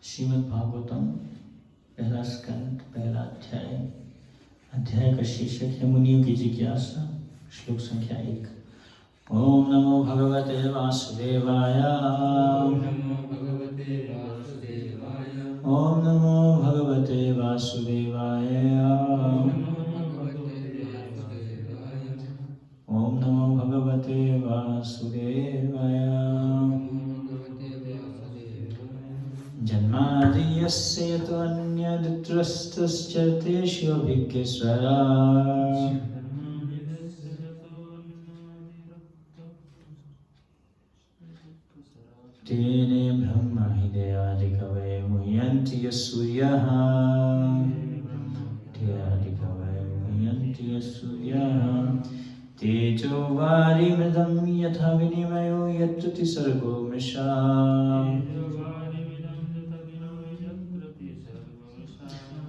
श्रीमद् भागवतम पहला स्कंद पहला अध्याय। अध्याय का शीर्षक है मुनियों की जिज्ञासा। श्लोक संख्या 1। ओम नमो भगवते वासुदेवाय। ओम नमो भगवते वासुदेवाय। ओम नमो भगवते वासुदेवाय। जन्माद्यस्य यतोऽन्यद्द्रष्टश्चर्तेषु अभिज्ञस्वराट् तेने ब्रह्म हृदयादिकवये मुह्यन्ति यस्सूर्यः। तेजो वारिमृदं यथा विनिमयो यत्र त्रिसर्गो मृषा।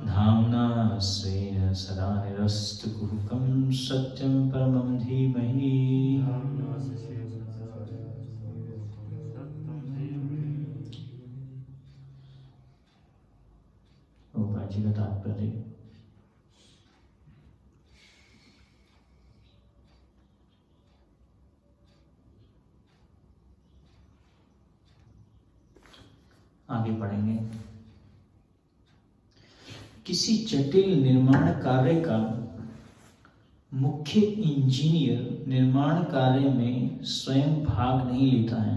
धाम्ना स्वेन सदा निरस्तकुहकं सत्यं परमं धीमहि। जी का तात्पर्य आगे पढ़ेंगे। किसी जटिल निर्माण कार्य का मुख्य इंजीनियर निर्माण कार्य में स्वयं भाग नहीं लेता है,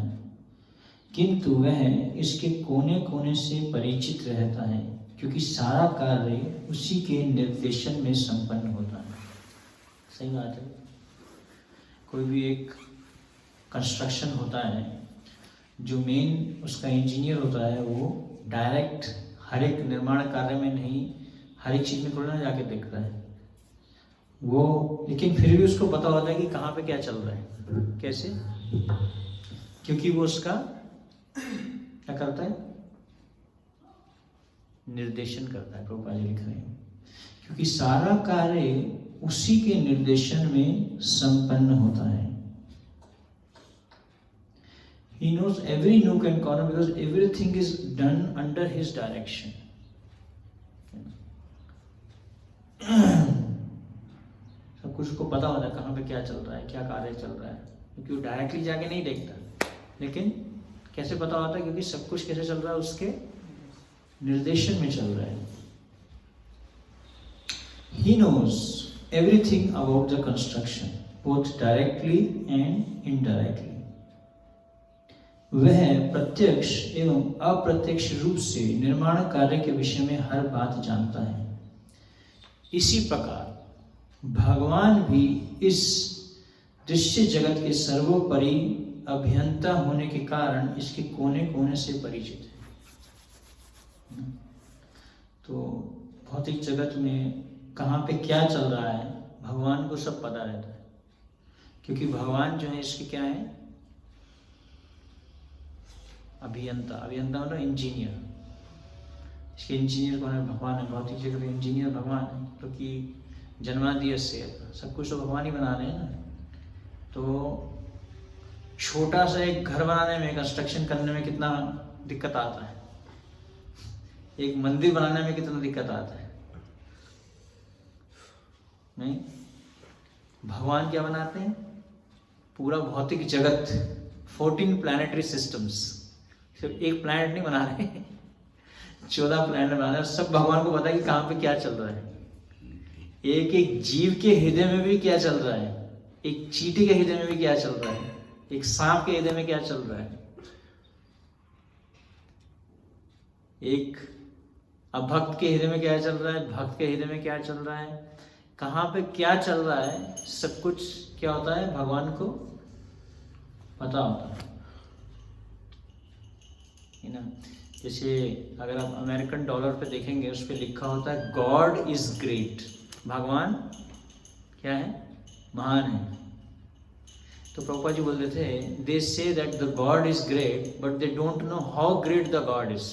किंतु वह इसके कोने कोने से परिचित रहता है, क्योंकि सारा कार्य उसी के निर्देशन में संपन्न होता है। सही बात है। कोई भी एक कंस्ट्रक्शन होता है, जो मेन उसका इंजीनियर होता है वो डायरेक्ट हर एक निर्माण कार्य में नहीं, हर एक चीज में थोड़ा ना जाके देखता है वो, लेकिन फिर भी उसको पता होता है कि कहाँ पे क्या चल रहा है, कैसे, क्योंकि वो उसका क्या करता है, निर्देशन करता है। प्रभुपाद जी लिख रहे हैं क्योंकि सारा कार्य उसी के निर्देशन में संपन्न होता है। He knows every nook and corner because everything is done under his direction. सब कुछ को पता होता है कहाँ पे क्या चल रहा है, क्या कार्य चल रहा है, क्योंकि वो डायरेक्टली जाके नहीं देखता, लेकिन कैसे पता होता है, क्योंकि सब कुछ कैसे चल रहा है, उसके निर्देशन में चल रहा है। He knows everything about the construction, both directly and indirectly. वह प्रत्यक्ष एवं अप्रत्यक्ष रूप से निर्माण कार्य के विषय में हर बात जानता है। इसी प्रकार भगवान भी इस दृश्य जगत के सर्वोपरि अभियंता होने के कारण इसके कोने कोने से परिचित है। तो भौतिक जगत में कहाँ पे क्या चल रहा है भगवान को सब पता रहता है, क्योंकि भगवान जो है इसके क्या है, अभियंता। अभियंता मतलब इंजीनियर। इसके इंजीनियर कौन है? भगवान है। भौतिक जगत का इंजीनियर भगवान है, क्योंकि जन्मादि से सब कुछ तो भगवान ही बना रहे हैं ना। तो छोटा सा एक घर बनाने में, कंस्ट्रक्शन करने में कितना दिक्कत आता है, एक मंदिर बनाने में कितना दिक्कत आता है, नहीं? भगवान क्या बनाते हैं? पूरा भौतिक जगत, 14 प्लैनेटरी सिस्टम्स। सिर्फ एक प्लैनेट नहीं बना रहे, 14 प्लैनेट बना रहे। सब भगवान को पता है कि कहाँ पे क्या चल रहा है। एक एक जीव के हृदय में भी क्या चल रहा है, एक चींटी के हृदय में भी क्या चल रहा है, एक सांप के हृदय में क्या चल रहा है, एक अभक्त के हृदय में क्या चल रहा है, भक्त के हृदय में क्या चल रहा है, कहाँ पे क्या चल रहा है, सब कुछ क्या होता है, भगवान को पता होता है ना। जैसे अगर आप अमेरिकन डॉलर पे देखेंगे, उस पर लिखा होता है गॉड इज ग्रेट। भगवान क्या है? महान है। तो प्रभुपाद जी बोलते थे, they say that the God is great but they don't know how great the God is.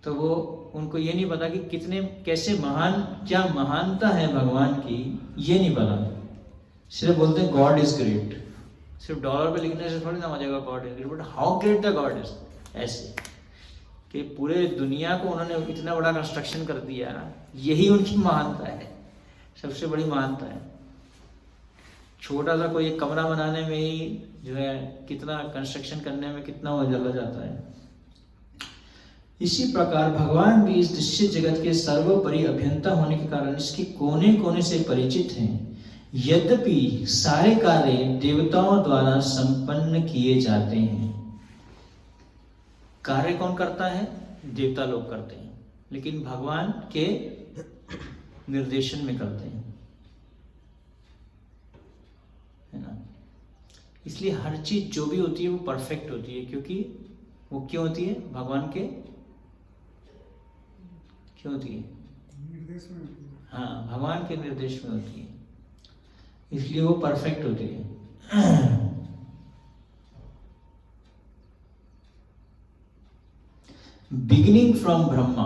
तो वो उनको ये नहीं पता कि कितने कैसे महान, क्या महानता है भगवान की, ये नहीं पता। सिर्फ बोलते हैं गॉड इज ग्रेट, सिर्फ डॉलर पे लिखने से थोड़ी ना हो जाएगा God is great, but how great the God is, ऐसे कि पूरे दुनिया को उन्होंने इतना बड़ा कंस्ट्रक्शन कर दिया, यही उनकी महानता है, सबसे बड़ी महानता है। छोटा सा कोई एक कमरा बनाने में ही जो है कितना कंस्ट्रक्शन करने में कितना वो जला जाता है। इसी प्रकार भगवान भी इस दृश्य जगत के सर्वोपरि अभियंता होने के कारण इसके कोने कोने से परिचित हैं। यद्यपि सारे कार्य देवताओं द्वारा संपन्न किए जाते हैं। कार्य कौन करता है? देवता लोग करते हैं, लेकिन भगवान के निर्देशन में करते हैं, है ना। इसलिए हर चीज जो भी होती है वो परफेक्ट होती है, क्योंकि वो क्यों होती है? भगवान के क्यों होती है? निर्देश में होती है। हाँ, भगवान के निर्देश में होती है, इसलिए वो परफेक्ट होती है। Beginning from Brahma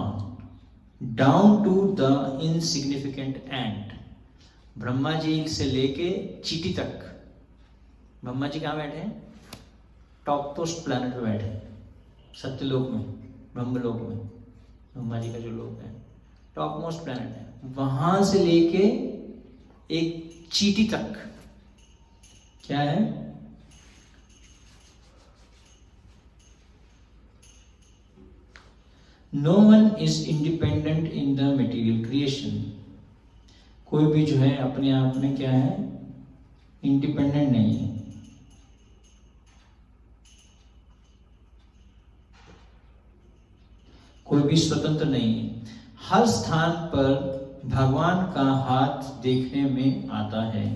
down to the insignificant ant, Brahma ji से लेके चींटी तक। ब्रह्मा जी कहाँ बैठे हैं? टॉप मोस्ट प्लैनेट पे बैठे हैं, सत्यलोक में, ब्रह्मलोक में। ब्रह्मा जी का जो लोक है टॉप मोस्ट प्लैनेट है, वहां से लेके एक चींटी तक क्या है? No one is independent in the material creation. कोई भी जो है अपने आप में क्या है? इंडिपेंडेंट नहीं है। कोई भी स्वतंत्र नहीं है। हर स्थान पर भगवान का हाथ देखने में आता है।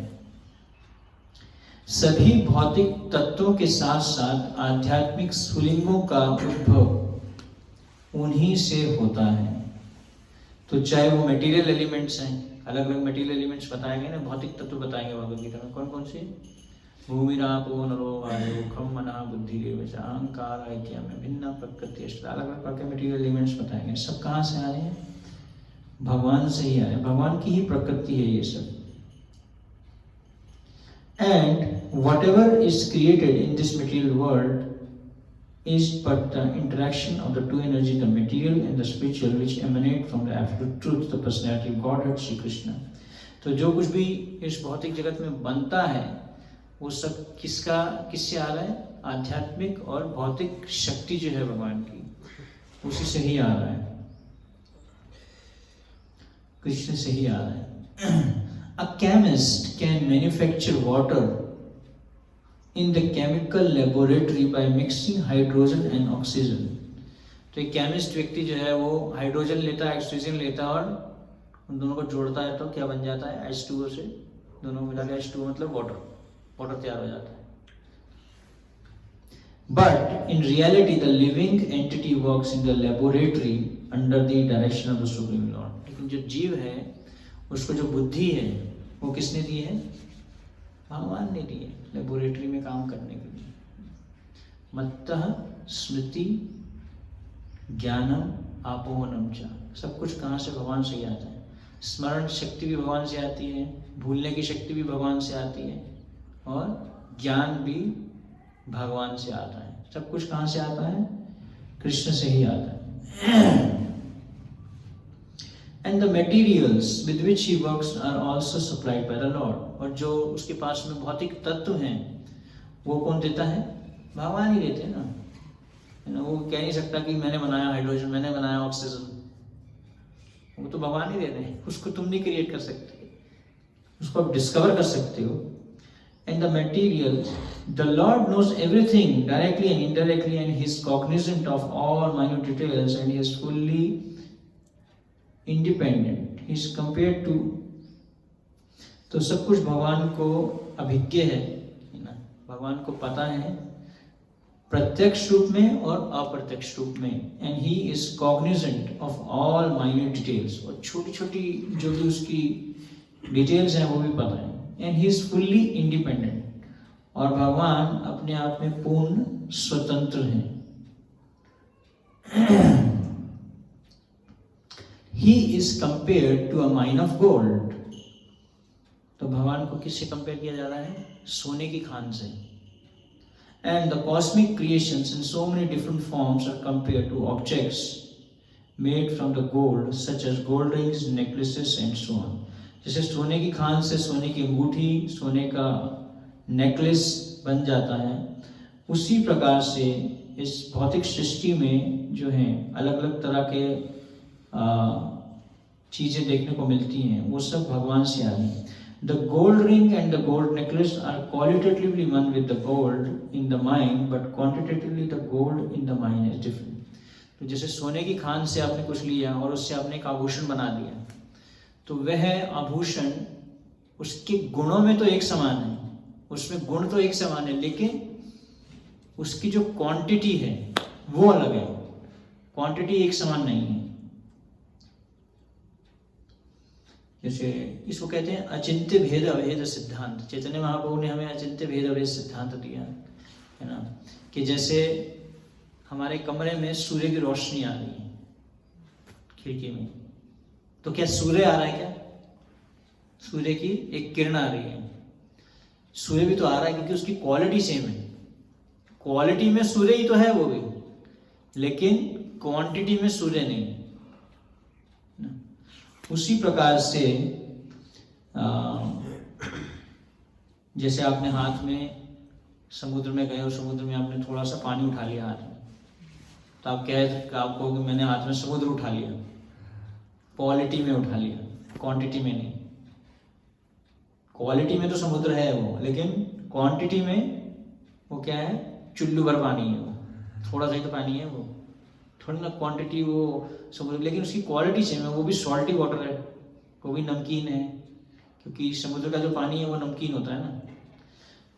सभी भौतिक तत्वों के साथ साथ आध्यात्मिक स्फुलिंगों का उद्भव उन्हीं से होता है। तो चाहे वो मटेरियल एलिमेंट्स हैं, अलग अलग मटेरियल एलिमेंट्स बताए गए ना, भौतिक तत्व बताएंगे भगवद गीता में। कौन कौन से? भूमिरापो नरो वायु खम मना बुद्धि रेवच अहंकार ऐक्य में भिन्न प्रकृति, अलग अलग प्रकार के मटेरियल एलिमेंट्स बताए गए। सब कहाँ से आए हैं? भगवान से ही आए, भगवान की ही प्रकृति है ये सब। And what ever is created in this material world is but the interaction of the two energies, the material and the spiritual, which emanate from the absolute truth, the personality of Godhead, Shri Krishna. तो जो कुछ भी इस भौतिक जगत में बनता है वो सब किससे आ रहा है? आध्यात्मिक और भौतिक शक्ति जो है भगवान की, उसी से ही आ रहा है, कृष्ण से ही आ रहा है। A chemist can manufacture water in the chemical laboratory by mixing hydrogen and oxygen. तो एक केमिस्ट व्यक्ति जो है वो हाइड्रोजन लेता है, ऑक्सीजन लेता है और उन दोनों को जोड़ता है तो क्या बन जाता है? H2O से दोनों मिला के H2O मतलब वाटर तैयार हो जाता है। But in reality the living entity works in the laboratory under the direction of the Supreme Lord. लेकिन जो जीव है उसको जो बुद्धि है वो किसने दी है? भगवान ने दी है, लेबोरेटरी में काम करने के लिए। मत्तः स्मृति ज्ञानम आपोहनम च, सब कुछ कहाँ से? भगवान से ही आता है। स्मरण शक्ति भी भगवान से आती है, भूलने की शक्ति भी भगवान से आती है, और ज्ञान भी भगवान से आता है। सब कुछ कहाँ से आता है? कृष्ण से ही आता है। And the materials with which he works are also supplied by the Lord. और जो उसके पास में भौतिक तत्व हैं वो कौन देता है? भगवान ही देते हैं ना, है ना। वो कह नहीं सकता कि मैंने बनाया हाइड्रोजन, मैंने बनाया ऑक्सीजन, वो तो भगवान ही दे रहे हैं। उसको तुम नहीं क्रिएट कर सकते, उसको आप डिस्कवर कर सकते हो। And the materials, the Lord knows everything directly and indirectly, and he is cognizant of all minute details, and he is fully independent is compare to. तो सब कुछ भगवान को अभिज्ञ है ना, भगवान को पता है प्रत्यक्ष रूप में और अप्रत्यक्ष रूप में। And he is Cognizant of all minute details, और छोटी छोटी जो भी उसकी डिटेल्स हैं वो भी पता है। And he is fully independent, और भगवान अपने आप में पूर्ण स्वतंत्र हैं। He is compared to a mine of gold. तो भगवान को किससे कंपेयर किया जा रहा है? सोने की खान से। And the cosmic creations in so many different forms are compared to objects made from the gold, such as gold rings, necklaces and so on. जैसे सोने की खान से सोने की अंगूठी, सोने का नेकलेस बन जाता है, उसी प्रकार से इस भौतिक सृष्टि में जो है अलग अलग तरह के चीजें देखने को मिलती हैं, वो सब भगवान से आ रही हैं. The gold ring and the gold necklace are qualitatively one with the gold in the mind, but quantitatively the gold in the mind is different. तो जैसे सोने की खान से आपने कुछ लिया और उससे आपने एक आभूषण बना दिया, तो वह आभूषण उसके गुणों में तो एक समान है, उसमें गुण तो एक समान है, लेकिन उसकी जो क्वांटिटी है वो अलग है. क्वांटिटी एक समान नहीं है. जैसे इसको कहते हैं अचिंत्य भेद अभेद सिद्धांत. चैतन्य महाप्रभु ने हमें अचिंत्य भेद अभेद सिद्धांत दिया है ना, कि जैसे हमारे कमरे में सूर्य की रोशनी आ रही है खिड़की में, तो क्या सूर्य आ रहा है? क्या सूर्य की एक किरण आ रही है? सूर्य भी तो आ रहा है, क्योंकि उसकी क्वालिटी सेम है. क्वालिटी में सूर्य ही तो है वो भी, लेकिन क्वांटिटी में सूर्य नहीं. उसी प्रकार से जैसे आपने हाथ में समुद्र में गए और समुद्र में आपने थोड़ा सा पानी उठा लिया हाथ में, तो आप आपको मैंने हाथ में समुद्र उठा लिया, क्वालिटी में उठा लिया, क्वांटिटी में नहीं. क्वालिटी में तो समुद्र है वो, लेकिन क्वांटिटी में वो क्या है? चुल्लू भर पानी है वो, थोड़ा सा ही तो पानी है वो, थोड़ी ना क्वांटिटी वो समुद्र, लेकिन उसकी क्वालिटी सेम है. वो भी सॉल्टी वाटर है, वो भी नमकीन है, क्योंकि समुद्र का जो पानी है वो नमकीन होता है ना.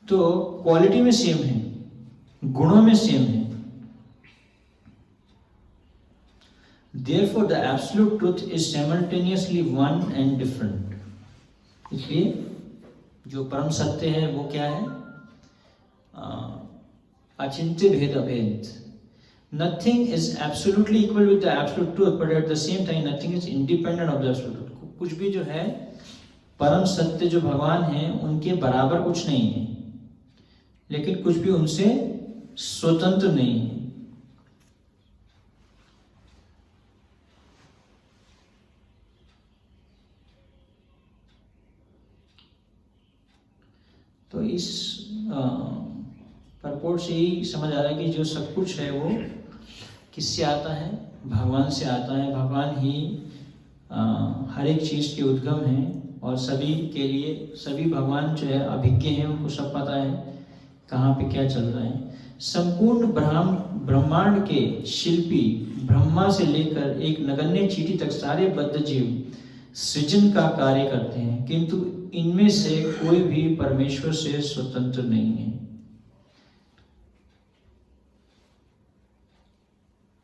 तो क्वालिटी में सेम है, गुणों में सेम है. Therefore the absolute truth is simultaneously one and different. इसलिए जो परम सत्य है वो क्या है? अचिंत्य भेद अभेद. Nothing is absolutely equal with the absolute truth, but at the same time nothing is independent of the absolute truth. कुछ भी जो है परम सत्य जो भगवान है उनके बराबर कुछ नहीं है, लेकिन कुछ भी उनसे स्वतंत्र नहीं है. तो इस परपोर्ट से ही समझ आ रहा है कि जो सब कुछ है वो किससे आता है? भगवान से आता है. भगवान ही हर एक चीज़ के उद्गम हैं और सभी के लिए सभी भगवान जो है अभिज्ञ हैं, उनको सब पता है कहाँ पे क्या चल रहा है. संपूर्ण ब्रह्मांड के शिल्पी ब्रह्मा से लेकर एक नगण्य चींटी तक सारे बद्ध जीव सृजन का कार्य करते हैं, किंतु इनमें से कोई भी परमेश्वर से स्वतंत्र नहीं है.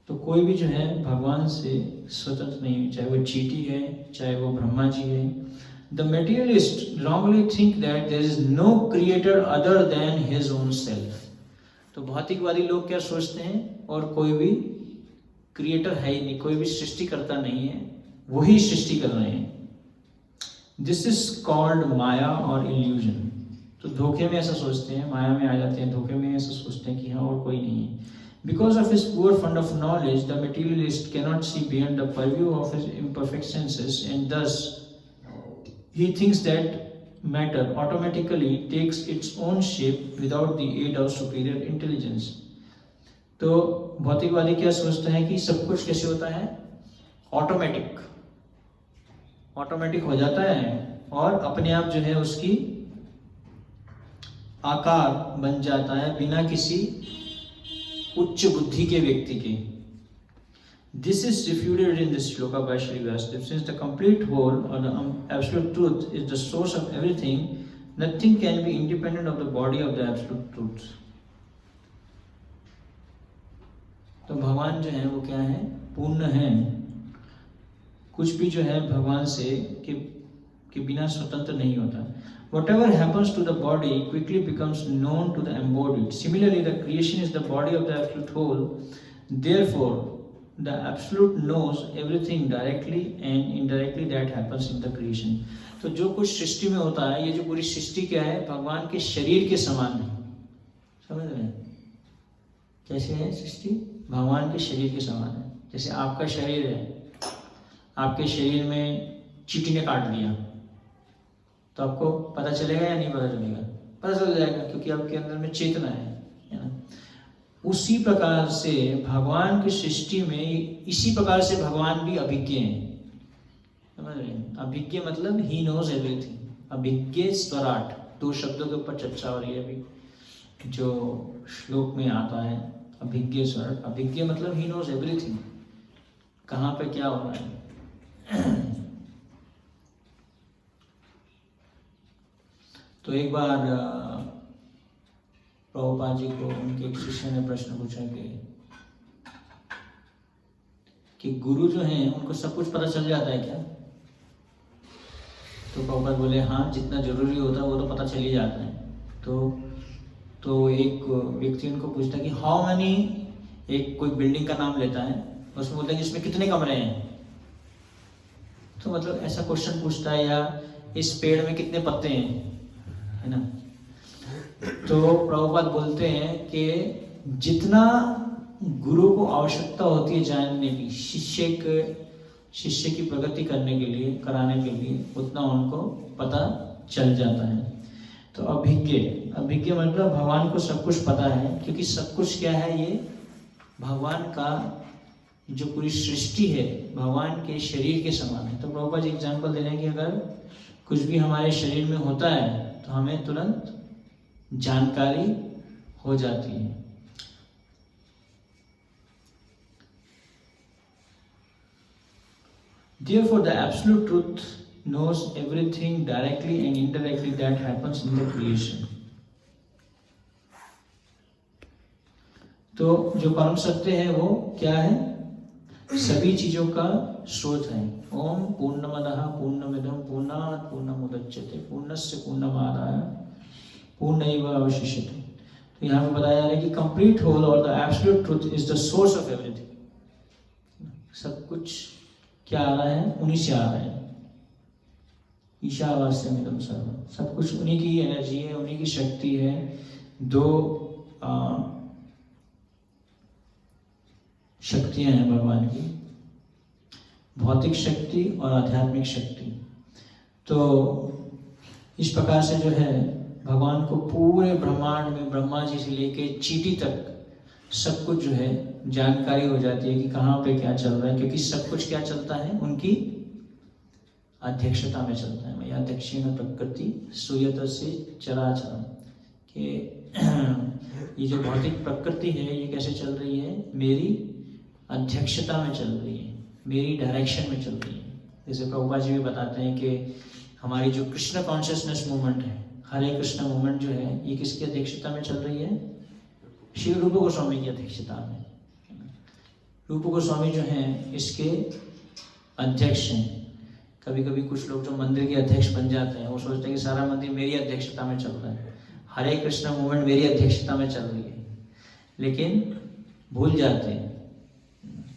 तो कोई भी जो है भगवान से स्वतंत्र नहीं है, चाहे वो चींटी है, चाहे वो ब्रह्मा जी है. The materialist wrongly think that there is no creator other than his own self. तो भौतिकवादी लोग क्या सोचते हैं? और कोई भी क्रिएटर है ही नहीं, कोई भी सृष्टिकर्ता नहीं है, वही सृष्टि कर रहे हैं. This is called माया और illusion. तो धोखे में ऐसा सोचते हैं, माया में आ जाते हैं, धोखे में ऐसा सोचते हैं कि हाँ और कोई नहीं है. Because of his poor fund of knowledge, the materialist cannot see beyond the purview of his imperfect senses, and thus he thinks that matter automatically takes its own shape without the aid of superior intelligence. तो भौतिकवादी क्या सोचता है कि सब कुछ कैसे होता है? ऑटोमेटिक हो जाता है और अपने आप जो है उसकी आकार बन जाता है बिना किसी उच्च बुद्धि के व्यक्ति के. This is refuted in this shloka by Shri Vyasadeva. Since the complete whole or the absolute truth is the source of everything, nothing can be independent of the body of the absolute truth. तो भगवान जो है वो क्या है? पूर्ण है. कुछ भी जो है भगवान से के बिना स्वतंत्र नहीं होता. Whatever happens to the body quickly becomes known to the embodied. Similarly, the creation is the body of the absolute whole. Therefore, the absolute knows everything directly and indirectly that happens in the creation. तो जो कुछ सृष्टि में होता है, ये जो पूरी सृष्टि क्या है? भगवान के शरीर के समान है. समझ रहे हैं? कैसे है सृष्टि? भगवान के शरीर के समान है। जैसे आपका शरीर है, आपके शरीर में चींटी ने काट दिया तो आपको पता चलेगा या नहीं पता चलेगा? पता चल जाएगा, क्योंकि आपके अंदर में चेतना है ना। उसी प्रकार से भगवान की सृष्टि में, इसी प्रकार से भगवान भी अभिज्ञ हैं, समझ रहे हैं? अभिज्ञ मतलब ही नोज एवरीथिंग। अभिज्ञ स्वराट, दो शब्दों के ऊपर चर्चा हो रही है अभी जो श्लोक में आता है। अभिज्ञ स्वराट, अभिज्ञ मतलब ही नोज एवरीथिंग, कहाँ पे क्या हो रहा है। तो एक बार प्रभुपाद जी को उनके एक शिष्य ने प्रश्न पूछा कि गुरु जो हैं उनको सब कुछ पता चल जाता है क्या? तो प्रभुपाद बोले हाँ, जितना जरूरी होता है वो तो पता चल ही जाता है। तो एक व्यक्ति उनको पूछता है कि हाउ मैनी, एक कोई बिल्डिंग का नाम लेता है, उसमें बोलता है कि इसमें कितने कमरे हैं। तो मतलब ऐसा क्वेश्चन पूछता है, या इस पेड़ में कितने पत्ते हैं, है ना। तो प्रभुपाद बोलते हैं कि जितना गुरु को आवश्यकता होती है जानने की, शिष्य की प्रगति करने के लिए, कराने के लिए, उतना उनको पता चल जाता है। तो अभिज्ञ मतलब भगवान को सब कुछ पता है, क्योंकि सब कुछ क्या है, ये भगवान का जो पूरी सृष्टि है भगवान के शरीर के समान है। तो प्रभुपाद जी एग्जाम्पल दे रहे हैं कि अगर कुछ भी हमारे शरीर में होता है तो हमें तुरंत जानकारी हो जाती है। Therefore, the absolute truth knows everything directly and indirectly that happens in the creation. तो जो परम सत्य है वो क्या है? सभी चीजों का स्रोत है। ओम पूर्णमदः पूर्णमिदं पूर्णात् पूर्णमुदच्यते पूर्णस्य पूर्णमादाय पूर्णमेवावशिष्यते। तो यहाँ पे बताया जा रहा है कि कंप्लीट होल और the absolute truth is the source of everything. सब कुछ क्या आ रहा है? उन्हीं से आ रहा है। ईशावास्यमिदं सर्वं, सब कुछ उन्हीं की एनर्जी है, उन्हीं की शक्ति है। दो शक्तियां हैं भगवान की, भौतिक शक्ति और आध्यात्मिक शक्ति। तो इस प्रकार से जो है भगवान को पूरे ब्रह्मांड में, ब्रह्मा जी से लेके चींटी तक सब कुछ जो है जानकारी हो जाती है कि कहाँ पे क्या चल रहा है, क्योंकि सब कुछ क्या चलता है? उनकी अध्यक्षता में चलता है। मैं अध्यक्षेण प्रकृति सूयत से चराचरम, कि ये जो भौतिक प्रकृति है ये कैसे चल रही है? मेरी अध्यक्षता में चल रही है, मेरी डायरेक्शन में चल रही है। जैसे प्रभुपाद जी भी बताते हैं कि हमारी जो कृष्ण कॉन्शियसनेस मूवमेंट है, हरे कृष्ण मूवमेंट जो है, ये किसकी अध्यक्षता में चल रही है? श्री रूप गोस्वामी की अध्यक्षता में। रूप गोस्वामी जो हैं इसके अध्यक्ष हैं। कभी कभी कुछ लोग जो मंदिर के अध्यक्ष बन जाते हैं वो सोचते हैं कि सारा मंदिर मेरी अध्यक्षता में चल रहा है, हरे कृष्ण मूवमेंट मेरी अध्यक्षता में चल रही है, लेकिन भूल जाते हैं,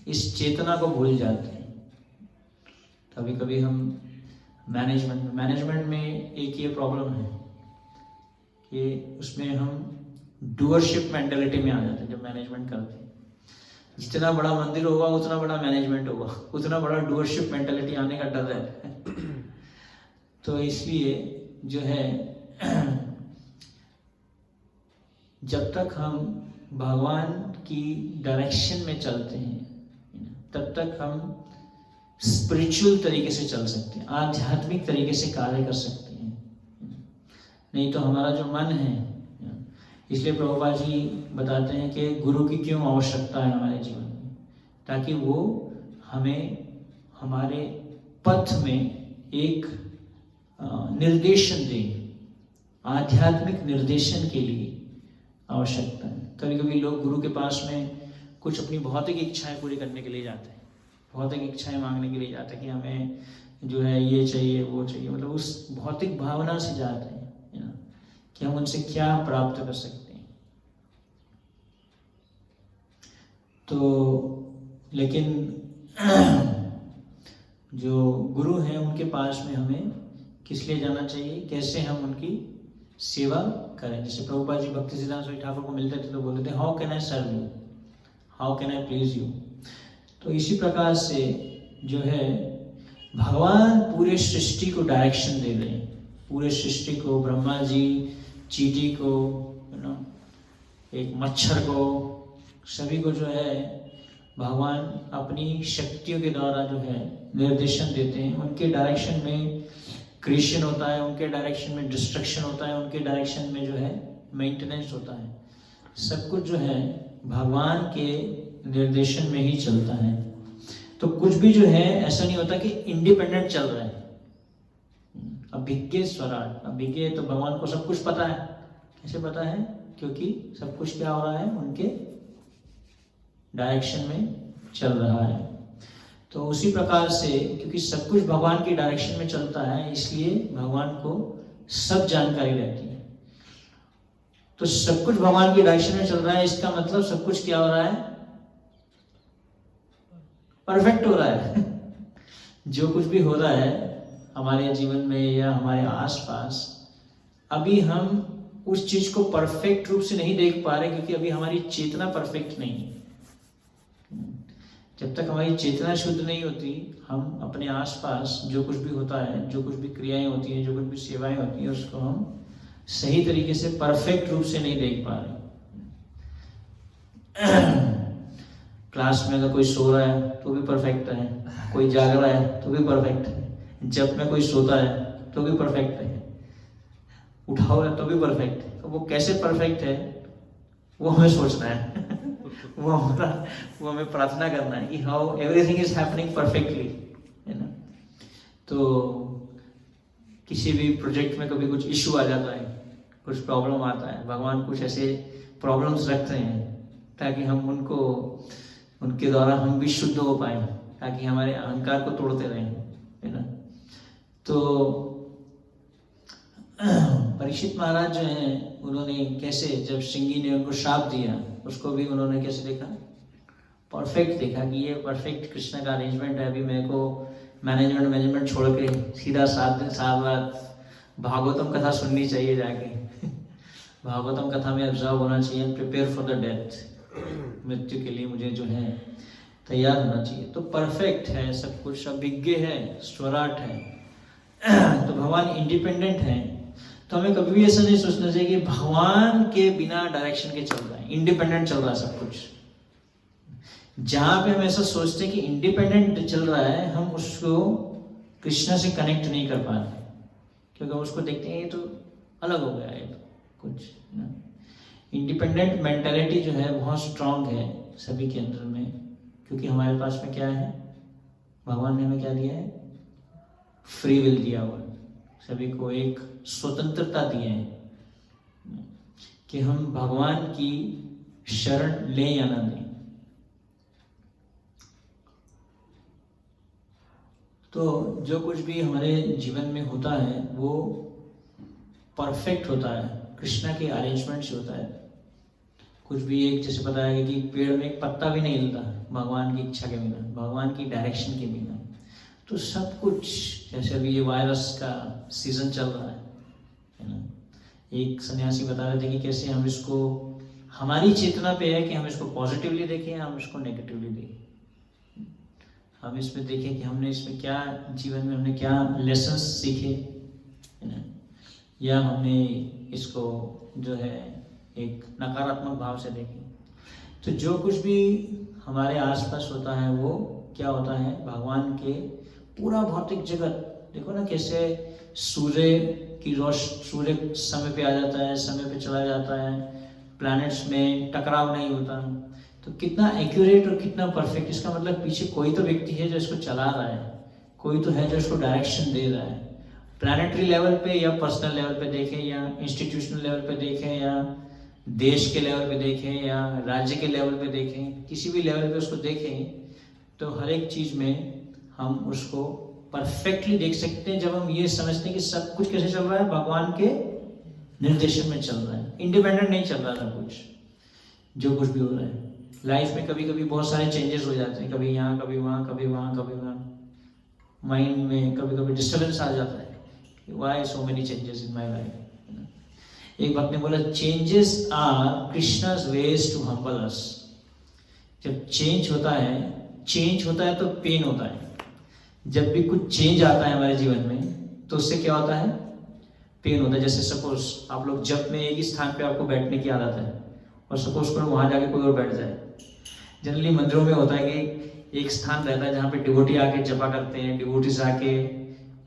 इस चेतना को भूल जाते हैं। कभी कभी हम मैनेजमेंट में एक ये प्रॉब्लम है कि उसमें हम डूअरशिप मेंटालिटी में आ जाते हैं। जब मैनेजमेंट करते हैं, जितना बड़ा मंदिर होगा उतना बड़ा मैनेजमेंट होगा, उतना बड़ा डूअरशिप मेंटालिटी आने का डर रहता है। तो इसलिए जो है जब तक हम भगवान की डायरेक्शन में चलते हैं तब तक हम स्पिरिचुअल तरीके से चल सकते हैं, आध्यात्मिक तरीके से कार्य कर सकते हैं। नहीं तो हमारा जो मन है, इसलिए प्रभुपाद जी बताते हैं कि गुरु की क्यों आवश्यकता है हमारे जीवन में, ताकि वो हमें हमारे पथ में एक निर्देशन दे, आध्यात्मिक निर्देशन के लिए आवश्यकता है। कभी कभी लोग गुरु के पास में कुछ अपनी भौतिक इच्छाएं पूरी करने के लिए जाते हैं, भौतिक इच्छाएं मांगने के लिए जाते हैं कि हमें जो है ये चाहिए वो चाहिए, मतलब उस भौतिक भावना से जाते हैं कि हम उनसे क्या प्राप्त कर सकते हैं। तो लेकिन जो गुरु हैं उनके पास में हमें किस लिए जाना चाहिए, कैसे हम उनकी सेवा करें। जैसे प्रभुपाद जी भक्ति सिद्धांत स्वामी ठाकुर को मिलते थे तो बोलते थे how can I serve you, how can I please you. तो इसी प्रकार से जो है भगवान पूरे सृष्टि को डायरेक्शन दे रहे हैं, पूरे सृष्टि को, ब्रह्मा जी, चींटी को, एक मच्छर को, सभी को जो है भगवान अपनी शक्तियों के द्वारा जो है निर्देशन देते हैं। उनके डायरेक्शन में क्रिएशन होता है, उनके डायरेक्शन में डिस्ट्रक्शन होता है, उनके डायरेक्शन में जो है मेंटेनेंस होता है। सब कुछ जो है भगवान के निर्देशन में ही चलता है। तो कुछ भी जो है ऐसा नहीं होता कि इंडिपेंडेंट चल रहा है। अभिज्ञ स्वराट, अभिज्ञ तो भगवान को सब कुछ पता है। कैसे पता है? क्योंकि सब कुछ क्या हो रहा है, उनके डायरेक्शन में चल रहा है। तो उसी प्रकार से क्योंकि सब कुछ भगवान की डायरेक्शन में चलता है, इसलिए भगवान को सब जानकारी रहती है। तो सब कुछ भगवान की डायरेक्शन में चल रहा है, इसका मतलब सब कुछ क्या हो रहा है, परफेक्ट हो रहा है। जो कुछ भी हो रहा है हमारे जीवन में या हमारे आसपास, अभी हम उस चीज को परफेक्ट रूप से नहीं देख पा रहे क्योंकि अभी हमारी चेतना परफेक्ट नहीं है। जब तक हमारी चेतना शुद्ध नहीं होती, हम अपने आसपास जो कुछ भी होता है, जो कुछ भी क्रियाएं होती हैं, जो कुछ भी सेवाएं होती हैं, उसको हम सही तरीके से परफेक्ट रूप से नहीं देख पा रहे। क्लास में अगर कोई सो रहा है तो भी परफेक्ट है, कोई जाग रहा है तो भी परफेक्ट है, जब में कोई सोता है तो भी परफेक्ट है, उठा हुआ है तो भी परफेक्ट है। तो वो कैसे परफेक्ट है वो हमें सोचना है। वो हमें प्रार्थना करना है कि how everything is happening perfectly, है ना। तो किसी भी प्रोजेक्ट में कभी कुछ इश्यू आ जाता है, कुछ प्रॉब्लम आता है, भगवान कुछ ऐसे प्रॉब्लम्स रखते हैं ताकि हम उनके द्वारा हम भी शुद्ध हो पाए, ताकि हमारे अहंकार को तोड़ते रहें, है ना। तो परीक्षित महाराज जो हैं, उन्होंने कैसे, जब श्रृंगी ने उनको श्राप दिया, उसको भी उन्होंने कैसे देखा, परफेक्ट देखा कि ये परफेक्ट कृष्ण का अरेंजमेंट है। अभी मेरे को मैनेजमेंट छोड़ के सीधा 7 दिन 7 रात भागवतम कथा सुननी चाहिए जाके। भागवतम कथा में ऑब्जर्व होना चाहिए, प्रिपेयर फॉर द डेथ, मृत्यु के लिए मुझे जो है तैयार होना चाहिए। तो परफेक्ट है सब कुछ, अभिज्ञ है, स्वराट है। तो भगवान इंडिपेंडेंट है। तो हमें कभी भी ऐसा नहीं सोचना चाहिए कि भगवान के बिना डायरेक्शन के चल रहा है, इंडिपेंडेंट चल रहा है सब कुछ। जहां पे हम ऐसा सोचते हैं कि इंडिपेंडेंट चल रहा है, हम उसको कृष्ण से कनेक्ट नहीं कर पा रहे, क्योंकि उसको देखते हैं ये तो अलग हो गया है, तो कुछ ना। इंडिपेंडेंट मेंटालिटी जो है बहुत स्ट्रांग है सभी के अंदर में, क्योंकि हमारे पास में क्या है, भगवान ने हमें क्या दिया है, फ्री विल दिया हुआ, सभी को एक स्वतंत्रता दी है कि हम भगवान की शरण लें या ना लें। तो जो कुछ भी हमारे जीवन में होता है वो परफेक्ट होता है, कृष्णा के अरेंजमेंट से होता है। कुछ भी एक जैसे बताया कि पेड़ में एक पत्ता भी नहीं हिलता भगवान की इच्छा के बिना, भगवान की डायरेक्शन के बिना। तो सब कुछ, जैसे अभी ये वायरस का सीजन चल रहा है ना। एक सन्यासी बता रहे थे कि कैसे हम इसको, हमारी चेतना पे है कि हम इसको पॉजिटिवली देखें, हम इसको नेगेटिवली देखें। हम इसमें देखें कि हमने इसमें क्या, जीवन में हमने क्या लेसन्स सीखे, है ना, या हमने इसको जो है एक नकारात्मक भाव से देखें। तो जो कुछ भी हमारे आसपास होता है वो क्या होता है, भगवान के पूरा भौतिक जगत। देखो ना कैसे सूर्य की सूर्य समय पे आ जाता है, समय पे चला जाता है, प्लैनेट्स में टकराव नहीं होता। तो कितना एक्यूरेट और कितना परफेक्ट। इसका मतलब पीछे कोई तो व्यक्ति है जो इसको चला रहा है, कोई तो है जो इसको डायरेक्शन दे रहा है। प्लैनेटरी लेवल पे या पर्सनल लेवल पे देखें, या इंस्टीट्यूशनल लेवल पे देखें, या देश के लेवल पे देखें, या राज्य के लेवल पे देखें, किसी भी लेवल पे उसको देखें, तो हर एक चीज में हम उसको परफेक्टली देख सकते हैं जब हम ये समझते हैं कि सब कुछ कैसे चल रहा है, भगवान के निर्देशन में चल रहा है, इंडिपेंडेंट नहीं चल रहा सब कुछ। जो कुछ भी हो रहा है लाइफ में, कभी कभी बहुत सारे चेंजेस हो जाते हैं, कभी यहाँ कभी वहाँ, कभी वहाँ कभी वहाँ। माइंड में कभी कभी डिस्टर्बेंस आ जाता है, why so many changes in my life. एक भक्त ने बोला, changes are Krishna's ways to humble us. जब चेंज होता है तो पेन होता है। जब भी कुछ चेंज आता है हमारे जीवन में तो उससे क्या होता है, पेन होता है। जैसे सपोज आप लोग जब में एक ही स्थान पे आपको बैठने की आदत है और सपोज करो वहां जाके कोई और बैठ जाए। जनरली मंदिरों में होता है कि एक स्थान रहता है जहाँ पे डिवोटी आके जपा करते हैं, डिवोटीज आके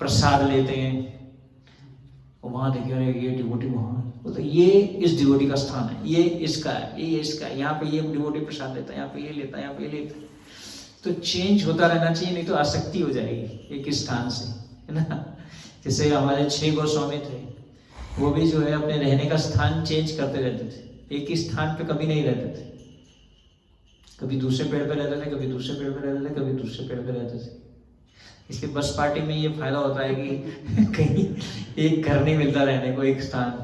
प्रसाद लेते हैं, और वहां देखिए अरे ये डिवोटी वहां, तो ये इस डिवोटी का स्थान है, ये इसका है, ये इसका है, यहाँ पे ये डिवोटी प्रसाद लेता है, यहाँ पे ये लेता है, यहाँ पे ये लेता है। तो चेंज होता रहना चाहिए, नहीं तो आसक्ति हो जाएगी एक स्थान से, है ना। जैसे हमारे 6 गोस्वामी थे, वो भी जो है अपने रहने का स्थान चेंज करते रहते थे, एक ही स्थान पे कभी नहीं रहते थे। कभी दूसरे पेड़ पे रहते थे, कभी दूसरे पेड़ पे रहते थे, कभी दूसरे पेड़ पे रहते थे। इसलिए बस पार्टी में ये फायदा होता है कि कहीं एक घर नहीं मिलता रहने को, एक स्थान,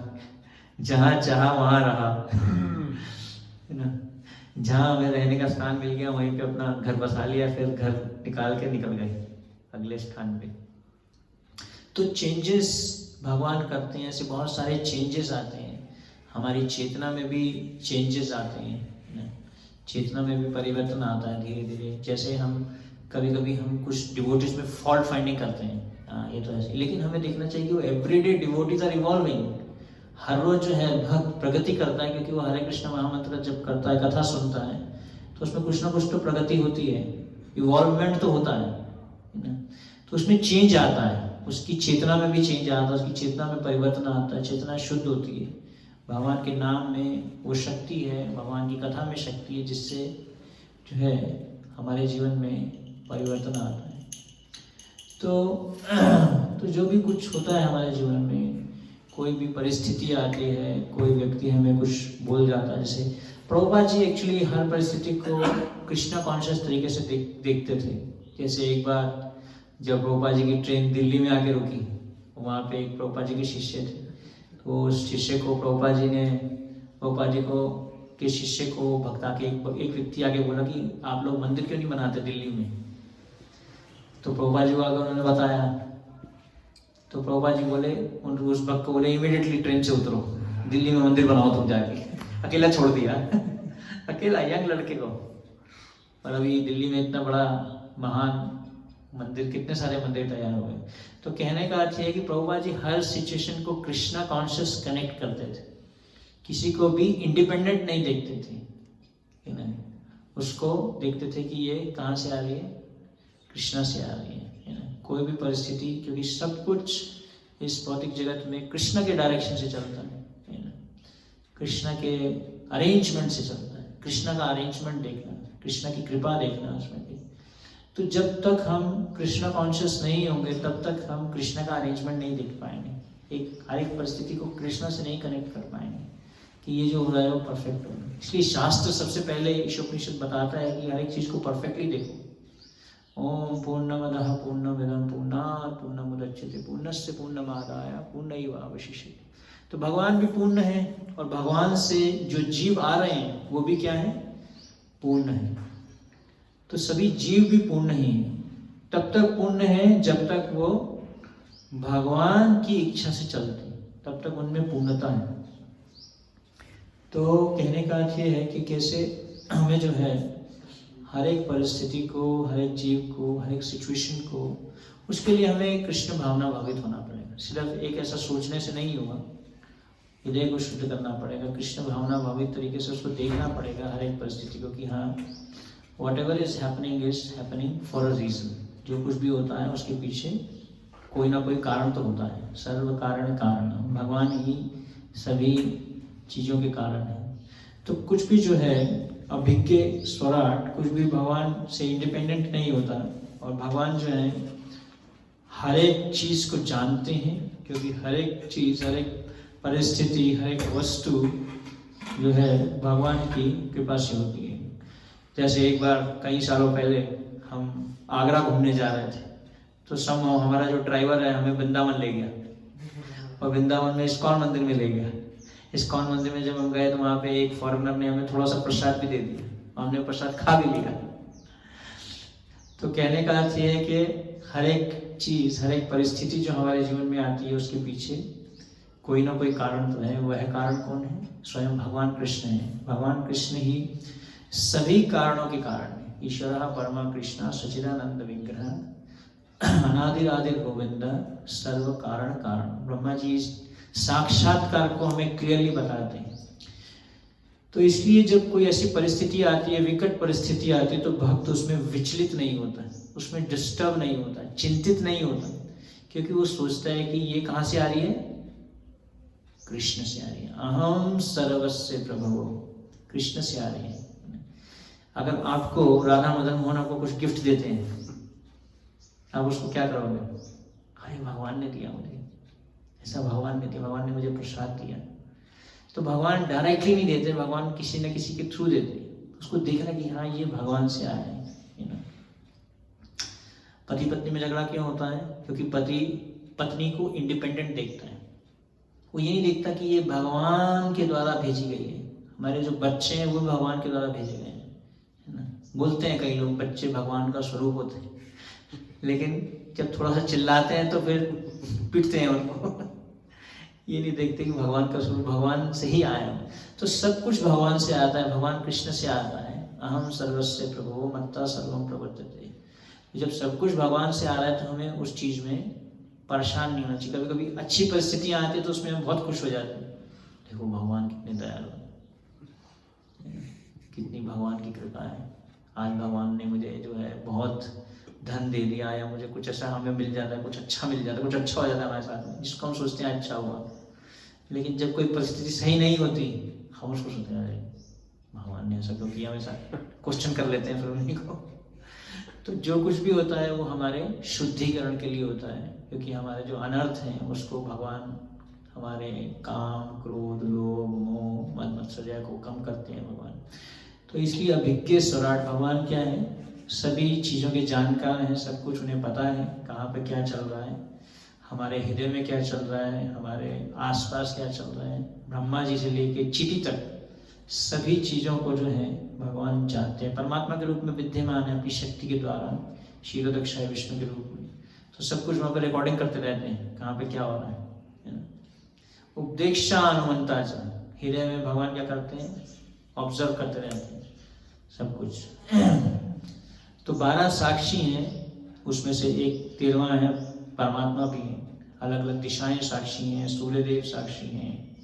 जहाँ चाहा वहां रहा, है ना। जहाँ हमें रहने का स्थान मिल गया वहीं पे अपना घर बसा लिया, फिर घर निकाल के निकल गए अगले स्थान पे। तो चेंजेस भगवान करते हैं, ऐसे बहुत सारे चेंजेस आते हैं। हमारी चेतना में भी चेंजेस आते हैं, चेतना में भी परिवर्तन आता है धीरे धीरे। जैसे हम कभी कभी हम कुछ डिवोटीज में फॉल्ट फाइंडिंग करते हैं, ये तो ऐसे, लेकिन हमें देखना चाहिए कि वो एवरीडे डिवोटीज आर इवॉल्विंग। हर रोज जो है भक्त प्रगति करता है, क्योंकि वो हरे कृष्ण महामंत्र जब करता है, कथा सुनता है, तो उसमें कुछ ना कुछ तो प्रगति होती है, इवॉल्वमेंट तो होता है ना। तो उसमें चेंज आता है, उसकी चेतना में भी चेंज आता है, उसकी चेतना में परिवर्तन आता है, चेतना शुद्ध होती है। भगवान के नाम में वो शक्ति है, भगवान की कथा में शक्ति है, जिससे जो है हमारे जीवन में परिवर्तन आता है। तो जो भी कुछ होता है हमारे जीवन में, कोई भी परिस्थिति आती है, कोई व्यक्ति हमें कुछ बोल जाता है, जैसे प्रभुपाद जी एक्चुअली हर परिस्थिति को कृष्णा कॉन्शियस तरीके से देखते थे। जैसे एक बार जब प्रभुपाद जी की ट्रेन दिल्ली में आके रुकी, वहाँ पे एक प्रभुपाद जी के शिष्य थे, तो उस शिष्य को प्रभुपाद जी को के शिष्य को भक्ता के एक व्यक्ति आगे बोला कि आप लोग मंदिर क्यों नहीं बनाते दिल्ली में। तो प्रभुपाद जी को आगे उन्होंने बताया, तो प्रभुपाद जी बोले, उस भक्त को बोले इमीडिएटली ट्रेन से उतरो, दिल्ली में मंदिर बनाओ तुम जाके। अकेला छोड़ दिया अकेला यंग लड़के को। और अभी दिल्ली में इतना बड़ा महान मंदिर, कितने सारे मंदिर तैयार हो गए। तो कहने का अर्थ है कि प्रभुपाद जी हर सिचुएशन को कृष्णा कॉन्शियस कनेक्ट करते थे, किसी को भी इंडिपेंडेंट नहीं देखते थे, है ना। उसको देखते थे कि ये कहाँ से आ रही है, कृष्णा से आ रही है ना। कोई भी परिस्थिति, क्योंकि सब कुछ इस भौतिक जगत में कृष्णा के डायरेक्शन से चलता है ना, कृष्णा के अरेंजमेंट से चलता है। कृष्णा का अरेंजमेंट देखना, कृष्णा की कृपा देखना उसमें भी। तो जब तक हम कृष्णा कॉन्शियस नहीं होंगे तब तक हम कृष्णा का अरेंजमेंट नहीं देख पाएंगे, हर एक परिस्थिति को कृष्णा से नहीं कनेक्ट कर पाएंगे कि ये जो हो रहा है वो परफेक्ट हो। इसलिए शास्त्र सबसे पहले ईशोपनिषद बताता है कि हर एक चीज को परफेक्टली देखो। ओम पूर्णमदः पूर्णमिदं पूर्णात् पूर्णमुदच्यते पूर्णस्य पूर्णमादाय पूर्णमेवावशिष्यते। तो भगवान भी पूर्ण है, और भगवान से जो जीव आ रहे हैं वो भी क्या है, पूर्ण है। तो सभी जीव भी पूर्ण ही है। तब तक पूर्ण है जब तक वो भगवान की इच्छा से चलते, तब तक उनमें पूर्णता है। तो कहने का अर्थ ये है कि कैसे हमें जो है हर एक परिस्थिति को, हर एक जीव को, हर एक सिचुएशन को, उसके लिए हमें कृष्ण भावना भावित होना पड़ेगा। सिर्फ एक ऐसा सोचने से नहीं होगा, हृदय को शुद्ध करना पड़ेगा, कृष्ण भावना भावित तरीके से उसको देखना पड़ेगा हर एक परिस्थिति को कि हाँ, whatever is happening for a reason। जो कुछ भी होता है उसके पीछे कोई ना कोई कारण तो होता है। सर्व कारण कारण, भगवान ही सभी चीज़ों के कारण है। तो कुछ भी जो है अभिज्ञ स्वराट, कुछ भी भगवान से इंडिपेंडेंट नहीं होता, और भगवान जो है हर एक चीज़ को जानते हैं, क्योंकि हर एक चीज़, हर एक परिस्थिति, हर एक वस्तु जो है भगवान की कृपा से होती है। जैसे एक बार कई सालों पहले हम आगरा घूमने जा रहे थे, तो हमारा जो ड्राइवर है हमें वृंदावन ले गया, और वृंदावन में इस्कॉन मंदिर में ले गया। इस्कॉन मंदिर में जब हम गए तो वहाँ पे एक फॉरेनर ने हमें थोड़ा सा प्रसाद भी दे दिया, हमने प्रसाद खा भी लिया। तो कहने का अर्थ ये है कि हर एक चीज़, हर एक परिस्थिति जो हमारे जीवन में आती है उसके पीछे कोई ना कोई कारण तो है। वह कारण कौन है? स्वयं भगवान कृष्ण है। भगवान कृष्ण ही सभी कारणों के कारण ईश्वर परमा कृष्ण सचिदानंद विग्रह अनादिरादिर गोविंद सर्व कारण कारण। ब्रह्मा जी इस साक्षात्कार को हमें क्लियरली बताते हैं। तो इसलिए जब कोई ऐसी परिस्थिति आती है, विकट परिस्थिति आती है, तो भक्त उसमें विचलित नहीं होता, उसमें डिस्टर्ब नहीं होता, चिंतित नहीं होता, क्योंकि वो सोचता है कि ये कहाँ से आ रही है, कृष्ण से आ रही है। अहम सर्वस्य प्रभवो, कृष्ण से आ रही है। अगर आपको राधा मदन मोहन आपको कुछ गिफ्ट देते हैं, आप उसको क्या करोगे? अरे भगवान ने दिया मुझे, ऐसा भगवान ने दिया, भगवान ने मुझे प्रसाद दिया। तो भगवान डायरेक्टली नहीं देते, भगवान किसी न किसी के थ्रू देते। उसको देखना कि हाँ ये भगवान से आया है। पति पत्नी में झगड़ा क्यों होता है? क्योंकि पति पत्नी को इंडिपेंडेंट देखता है, वो ये नहीं देखता कि ये भगवान के द्वारा भेजी गई है। हमारे जो बच्चे हैं वो भगवान के द्वारा भेजे गए हैं, है ना। बोलते हैं कई लोग बच्चे भगवान का स्वरूप होते हैं, लेकिन जब थोड़ा सा चिल्लाते हैं तो फिर पीटते हैं उनको। ये नहीं देखते कि भगवान का स्वरूप भगवान से ही आया है। तो सब कुछ भगवान से आता है, भगवान कृष्ण से आता है। अहम सर्वस्य प्रभो मत्ता सर्वम प्रवर्तते। जब सब कुछ भगवान से आ रहा है तो हमें उस चीज में परेशान नहीं होना चाहिए। कभी कभी अच्छी परिस्थितियां आती है तो उसमें हम बहुत खुश हो जाते हैं, देखो भगवान कितने दयालु हैं, कितनी भगवान की कृपा है। आज भगवान ने मुझे जो है बहुत धन दे दिया, या मुझे कुछ ऐसा हमें मिल जाता है, कुछ अच्छा मिल जाता है, कुछ अच्छा हो जाता है हमारे साथ में, जिसको हम सोचते हैं अच्छा हुआ। लेकिन जब कोई परिस्थिति सही नहीं होती, हम उसको सोचते हैं भगवान ने ऐसा क्यों किया, हमेशा क्वेश्चन कर लेते हैं फिर उन्हीं को। तो जो कुछ भी होता है वो हमारे शुद्धिकरण के लिए होता है, क्योंकि हमारे जो अनर्थ हैं उसको भगवान हमारे काम, क्रोध, लोभ, मोह, मद मत्सर्य को कम करते हैं भगवान। तो इसलिए अभिज्ञ स्वराट भगवान क्या है? सभी चीज़ों के जानकार हैं, सब कुछ उन्हें पता है कहाँ पे क्या चल रहा है, हमारे हृदय में क्या चल रहा है, हमारे आसपास क्या चल रहा है। ब्रह्मा जी से लेके चींटी तक सभी चीज़ों को जो है भगवान जानते हैं, परमात्मा के रूप में विद्यमान है अपनी शक्ति के द्वारा, क्षीरोदक्षाय विष्णु के रूप में। तो सब कुछ वहाँ पर रिकॉर्डिंग करते रहते हैं कहाँ पे क्या हो रहा है ना। उपदेक्षा अनुमंता, हृदय में भगवान क्या करते हैं? ऑब्जर्व करते रहते हैं सब कुछ। तो 12 साक्षी हैं, उसमें से एक 13वां है परमात्मा भी है। अलग अलग दिशाएं साक्षी हैं, सूर्यदेव साक्षी हैं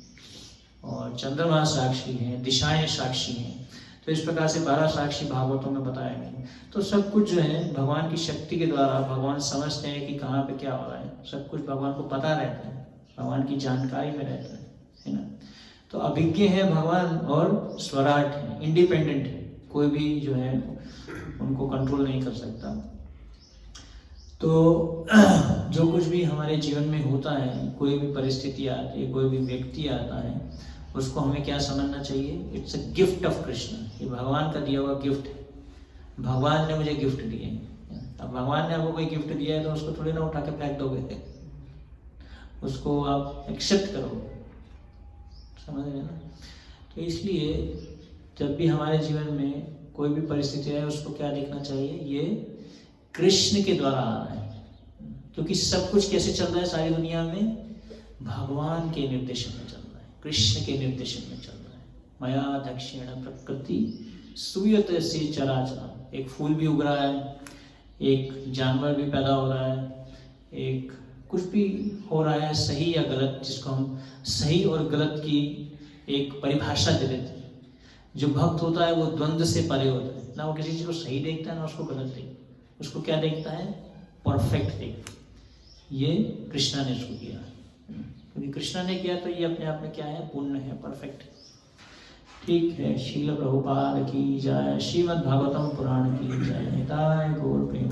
और चंद्रमा साक्षी हैं, दिशाएं साक्षी हैं। तो इस प्रकार से 12 साक्षी भागवतों में बताए गए। तो सब कुछ जो है भगवान की शक्ति के द्वारा भगवान समझते हैं कि कहाँ पे क्या हो रहा है। सब कुछ भगवान को पता रहता है, भगवान की जानकारी में रहता है ना। तो अभिज्ञ है भगवान और स्वराट है, इंडिपेंडेंट है, कोई भी जो है उनको कंट्रोल नहीं कर सकता। तो जो कुछ भी हमारे जीवन में होता है, कोई भी परिस्थिति आती है, कोई भी व्यक्ति आता है, उसको हमें क्या समझना चाहिए? It's a gift of Krishna, ये भगवान का दिया हुआ गिफ्ट है। भगवान ने मुझे गिफ्ट दिए। अब भगवान ने आपको कोई गिफ्ट दिया है तो उसको थोड़ी ना उठा के फेंक दोगे, उसको आप एक्सेप्ट करो, समझ रहे ना। तो इसलिए जब भी हमारे जीवन में कोई भी परिस्थिति है उसको क्या देखना चाहिए? ये कृष्ण के द्वारा आ रहा है, क्योंकि सब कुछ कैसे चल रहा है सारी दुनिया में? भगवान के निर्देशन में चल रहा है, कृष्ण के निर्देशन में चल रहा है। मया दक्षिण प्रकृति सूयत से चराचर, एक फूल भी उग रहा है, एक जानवर भी पैदा हो रहा है, एक कुछ भी हो रहा है, सही या गलत, जिसको हम सही और गलत की एक परिभाषा दे देते हैं। जो भक्त होता है वो द्वंद्व से परे होता है, ना वो किसी चीज को सही देखता है ना उसको गलत देखता है, उसको क्या देखता है? परफेक्ट देखता है। ये कृष्णा ने उसको किया, क्योंकि कृष्णा ने किया तो ये अपने आप में क्या है? पूर्ण है, परफेक्ट है। ठीक है, श्रील प्रभुपाद की जय, श्रीमद् भागवतम पुराण की जय, निताय गौर प्रेम।